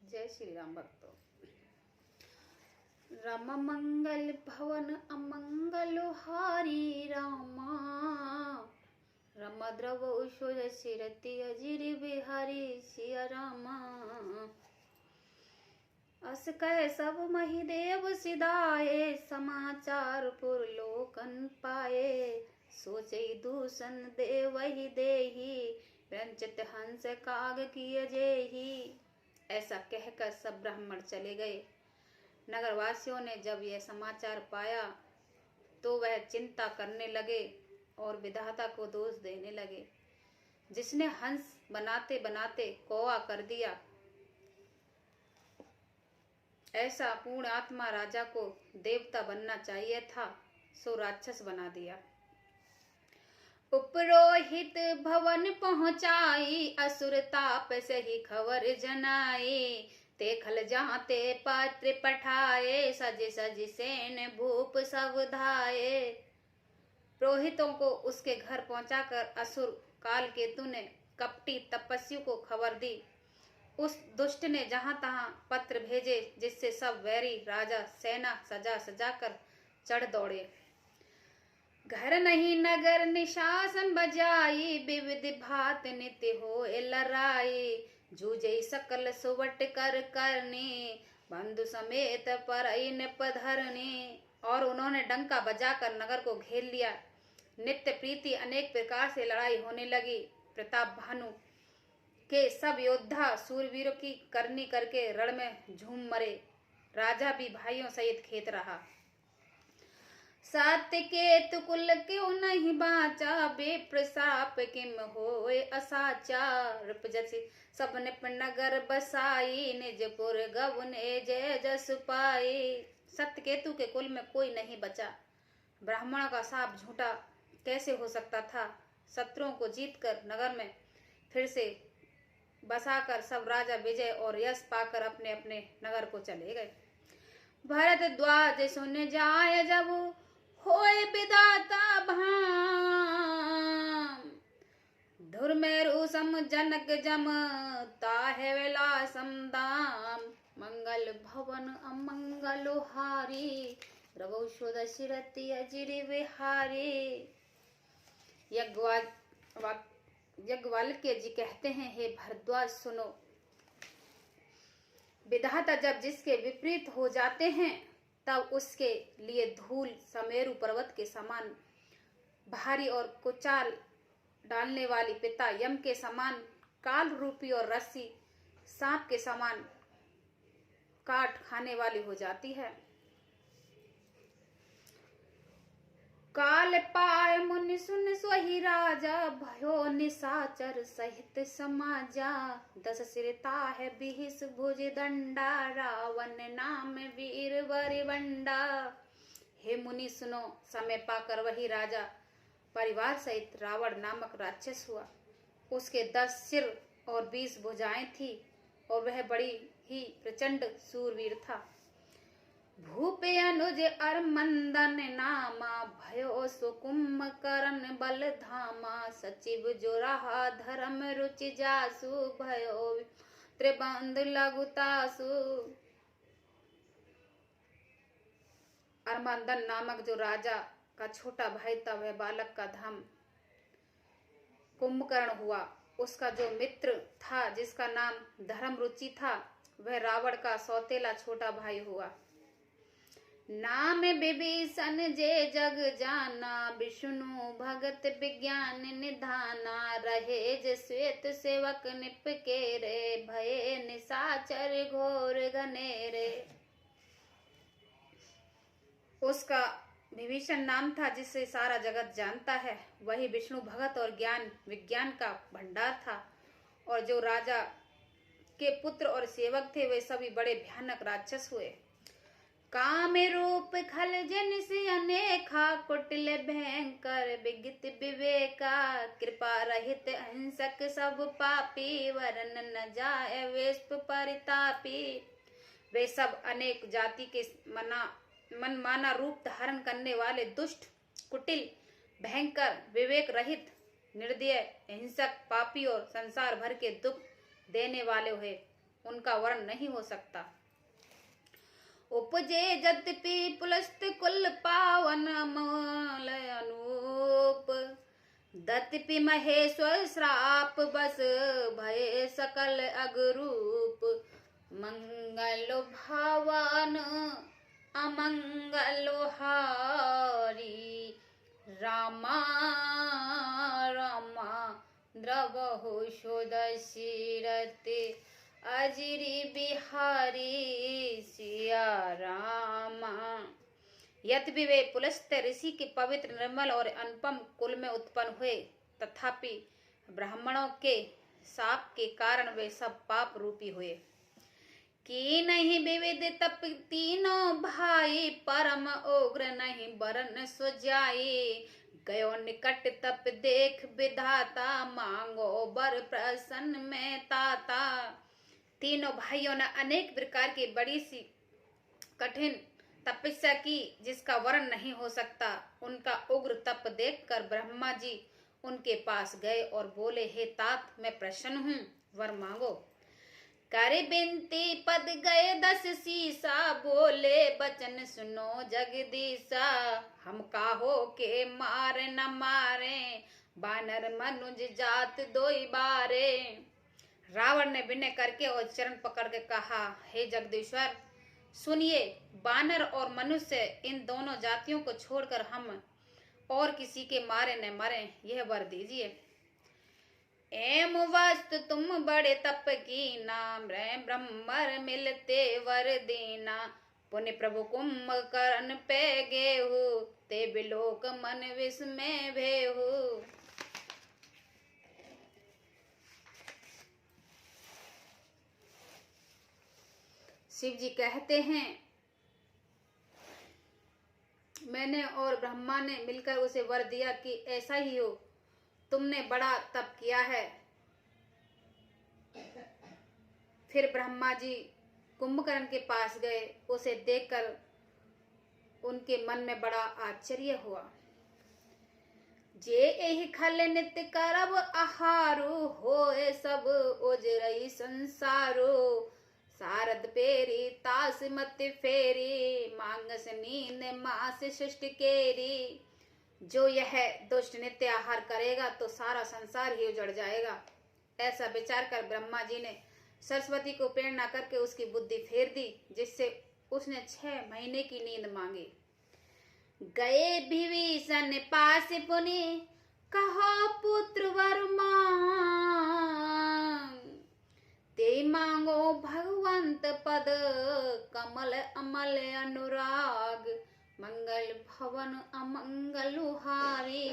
जय श्री राम भक्तों। राम मंगल भवन अमंगल हारी रामा, राम द्रव उषोज सिरति अजिर बिहारी सिया रामा। अस कह सब महिदेव सिधाए, समाचार पुरलोकन पाए। सोचे दूषण देवहि देही, रंचित हंस काग किय जेही। ऐसा कहकर सब ब्राह्मण चले गए। नगरवासियों ने जब यह समाचार पाया तो वह चिंता करने लगे और विधाता को दोष देने लगे, जिसने हंस बनाते बनाते कौवा कर दिया। ऐसा पूर्ण आत्मा राजा को देवता बनना चाहिए था, सो राक्षस बना दिया। उपरोहित भवन पहुंचाई, असुर ताप से ही खबर जनाई। ते खल जाते पात्र पठाए, सज सज सेन भूप सब धाये। पुरोहितों को उसके घर पहुंचाकर असुर काल केतु ने कपटी तपस्वी को खबर दी। उस दुष्ट ने जहां तहां पत्र भेजे, जिससे सब वैरी राजा सेना सजा सजा कर चढ़ दौड़े। घर नहीं नगर निशासन बजाई, विविध भात नित्य हो लड़ाई। जूझई सकल सुवट कर करनी, बंधु समेत परई पधरनी। और उन्होंने डंका बजाकर नगर को घेर लिया। नित्य प्रीति अनेक प्रकार से लड़ाई होने लगी। प्रताप भानु के सब योद्धा सूरवीरों की करनी करके रण में झूम मरे। राजा भी भाइयों सहित खेत रहा। सात्यकेतु कुल क्यों नहीं बाचा, बेप्रसाप किम होए असाचार। जैसे सब निप नगर बसाई, निजपुर गवने जय जस पाई। सत्यकेतु के कुल में कोई नहीं बचा। ब्राह्मणों का शाप झूठा कैसे हो सकता था। शत्रुओं को जीतकर नगर में फिर से बसाकर सब राजा विजय और यश पाकर अपने अपने नगर को चले गए। भरद्वाज सुन जाय जब होए विधाता भाम, धुरमेरु सम जनक जम ताहे विलासम दाम। मंगल भवन अमंगल हारी, रघुषोद सिरति अजिर बिहारी। यज्ञवल्क्य जी कहते हैं, हे भरद्वाज सुनो। विधाता जब जिसके विपरीत हो जाते हैं तब उसके लिए धूल समेरु पर्वत के समान भारी और कुचाल डालने वाली पिता यम के समान काल रूपी और रस्सी सांप के समान काट खाने वाली हो जाती है। काल पाय मुनि सुन सोहि राजा, भयो निशाचर सहित समाजा। दस सिरता है बिहिस भुज दंडा, रावण नाम वीर वरिवंडा। हे मुनि सुनो, समय पाकर वही राजा परिवार सहित रावण नामक राक्षस हुआ। उसके 10 सिर और 20 भुजाएं थी और वह बड़ी ही प्रचंड सूरवीर था। भूप अनुज अर मंदन नामा, भयो सुकुंभकर्ण बल धामा। सचिव जो रहा धर्म रुचि जासु, भयो त्रिबंध लघुतासु। अरमंदन नामक जो राजा का छोटा भाई था, वह बालक का धाम कुंभकर्ण हुआ। उसका जो मित्र था जिसका नाम धर्म रुचि था, वह रावण का सौतेला छोटा भाई हुआ। नाम विभीषण जे जग जाना, विष्णु भगत विज्ञान निधाना। रहे जे श्वेत सेवक निप के रे, भये निशाचर घोर घनेरे। उसका विभीषण नाम था जिसे सारा जगत जानता है। वही विष्णु भगत और ज्ञान विज्ञान का भंडार था। और जो राजा के पुत्र और सेवक थे वे सभी बड़े भयानक राक्षस हुए। काम रूप खल जन से अनेखा, कुटिल भयंकर विगित विवेका। कृपा रहित अहिंसक सब पापी, वरन न जाए वेश्प परितापी। वे सब अनेक जाति के मनमाना रूप धारण करने वाले दुष्ट, कुटिल, भयंकर, विवेक रहित, निर्दय, हिंसक, पापी और संसार भर के दुख देने वाले हुए। उनका वर्ण नहीं हो सकता। उपजे यद्यपि पुलस्त कुल पावन अमल अनूप, दत्पि महेश्वर श्राप बस भय सकल अगरूप, मंगल भवन अमंगल हारी, रामा रामा द्रवहु सुदशिरते, अजिरी बिहारी सिया रामा। यद्यपि वे पुलस्त्य ऋषि के पवित्र निर्मल और अनुपम कुल में उत्पन्न हुए, तथापि ब्राह्मणों के शाप के कारण वे सब पाप रूपी हुए। कि नहीं विविध तप तीनों भाई, परम उग्र नहीं बरन सुजाई, गयो निकट तप देख विधाता, मांगो बर प्रसन्न में ताता। तीनों भाइयों ने अनेक प्रकार की बड़ी सी कठिन तपस्या की, जिसका वर्ण नहीं हो सकता। उनका उग्र तप देखकर ब्रह्मा जी उनके पास गए और बोले, हे तात, मैं प्रसन्न हूँ, वर मांगो। करे बिनती पद गए 10 शीसा, बोले बचन सुनो जगदीशा, हम काहो के मारे न मारे, बानर मनुज जात दोई बारे। रावण ने विनय करके और चरण पकड़ के कहा, हे जगदीश्वर, सुनिए, बानर और मनुष्य इन दोनों जातियों को छोड़कर हम और किसी के मारे न मरे, यह वर दीजिए। एम वस्तु तुम बड़े तप की नाम, ब्रह्मर मिलते वर दीना, पुण्य प्रभु कुंभकर्ण पे गेहु, ते बिलोक मन विस्मय भेहु। शिव जी कहते हैं, मैंने और ब्रह्मा ने मिलकर उसे वर दिया कि ऐसा ही हो, तुमने बड़ा तप किया है। फिर ब्रह्मा जी कुंभकर्ण के पास गए, उसे देखकर उनके मन में बड़ा आश्चर्य हुआ। जे एहि खल नित्य करब आहारो, होए सब ओजरई संसारो, सारद पेरी तास मत फेरी, मांगस नींद मास सृष्टि केरी। जो यह दुष्ट नित्य आहार करेगा तो सारा संसार ही उजड़ जाएगा। ऐसा विचार कर ब्रह्मा जी ने सरस्वती को प्रेरणा करके उसकी बुद्धि फेर दी, जिससे उसने 6 महीने की नींद मांगी। गए विभीषण पास पुनि, कहो पुत्र वर मांग, ते मांगो भगवंत पद, कमल अमल अनुराग, मंगल भवन अमंगल हारी,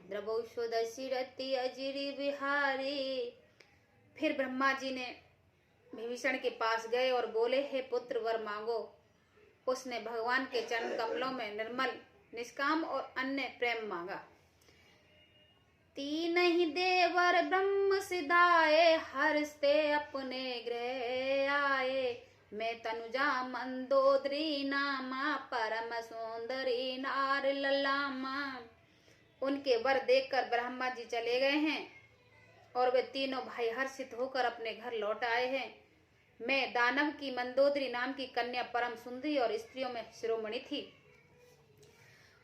द्रवौ सुदशिरति अजिरी बिहारी। फिर ब्रह्मा जी ने विभीषण के पास गए और बोले, हे पुत्र, वर मांगो। उसने भगवान के चरण कमलों में निर्मल, निष्काम और अन्य प्रेम मांगा। तीन ही देवर ब्रह्म सिधाए, हर्षते अपने गृह आए, मैं तनुजा मंदोदरी नामा, परम सुंदरी नार ललामा। उनके वर देखकर ब्रह्मा जी चले गए हैं और वे तीनों भाई हर्षित होकर अपने घर लौट आए हैं। मैं दानव की मंदोदरी नाम की कन्या परम सुंदरी और स्त्रियों में शिरोमणि थी।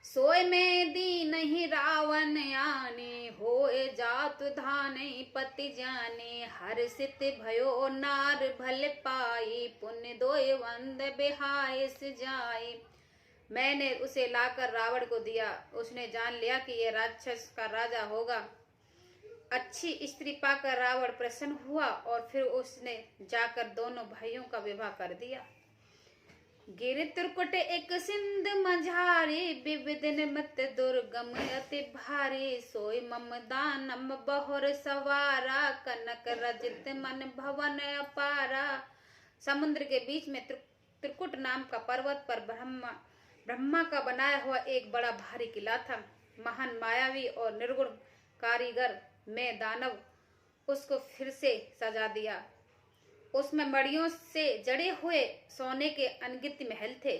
सोय में दी नहीं रावण यानी, होए जात धाने पति जाने, हर्षित भयो नार भल पाई, पुण्य दोय वंद बिहायस जाई। मैंने उसे लाकर रावण को दिया। उसने जान लिया कि यह राक्षस का राजा होगा। अच्छी स्त्री पाकर रावण प्रसन्न हुआ और फिर उसने जाकर दोनों भाइयों का विवाह कर दिया। गिर त्रिकुट एक सिंध मझारी, विविध निमित्त दुर्गम अति भारी, सोई मम दानम बहुर सवारा, कनक रजित मन भवन अपारा। समुद्र के बीच में त्रिकुट नाम का पर्वत पर ब्रह्मा का बनाया हुआ एक बड़ा भारी किला था। महान मायावी और निर्गुण कारीगर में दानव उसको फिर से सजा दिया। उसमें मड़ियों से जड़े हुए सोने के अनगिनत महल थे।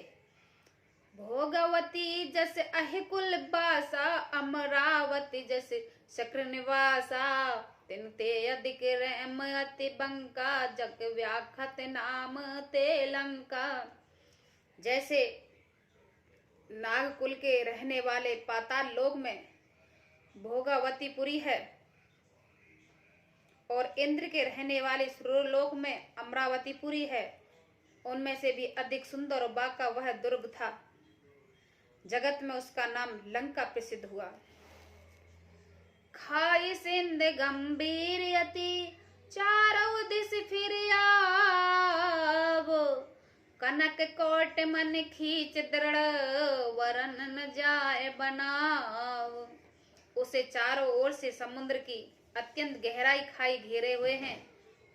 भोगवती जैसे अहिकुल बासा, अमरावती जैसे शक्र निवासा, तिन ते अधिक रैम अति बंका, जग व्याखत नाम ते लंका। जैसे नागकुल के रहने वाले पाताल लोक में भोगावतीपुरी है और इंद्र के रहने वाले सूर्यलोक में अमरावतीपुरी है, उनमें से भी अधिक सुंदर और बाका वह दुर्ग था। जगत में उसका नाम लंका प्रसिद्ध हुआ। खाई सिंध गंभीर यति, चारों दिस फिर आवो, कनक कोट मन खींच दृढ़, वरन न जाए बनाव। उसे चारों ओर से समुद्र की अत्यंत गहराई खाई घेरे हुए हैं।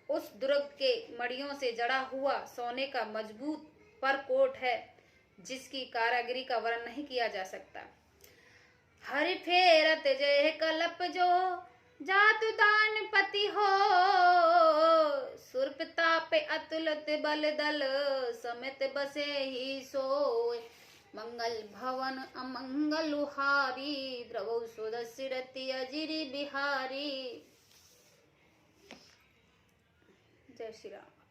उस दुर्ग के मड़ियों से जड़ा हुआ सोने का मजबूत परकोट है, जिसकी कारागिरी का वर्णन नहीं किया जा सकता। हरि फेरत जय कलप जो, जातु दान पति हो, सुरपताप अतुलित बल दल, समित बसे ही सोय। मंगल भवन अमंगलुहारी, द्रवौ सुदस्य रति अजिरि बिहारी। जय श्री राम।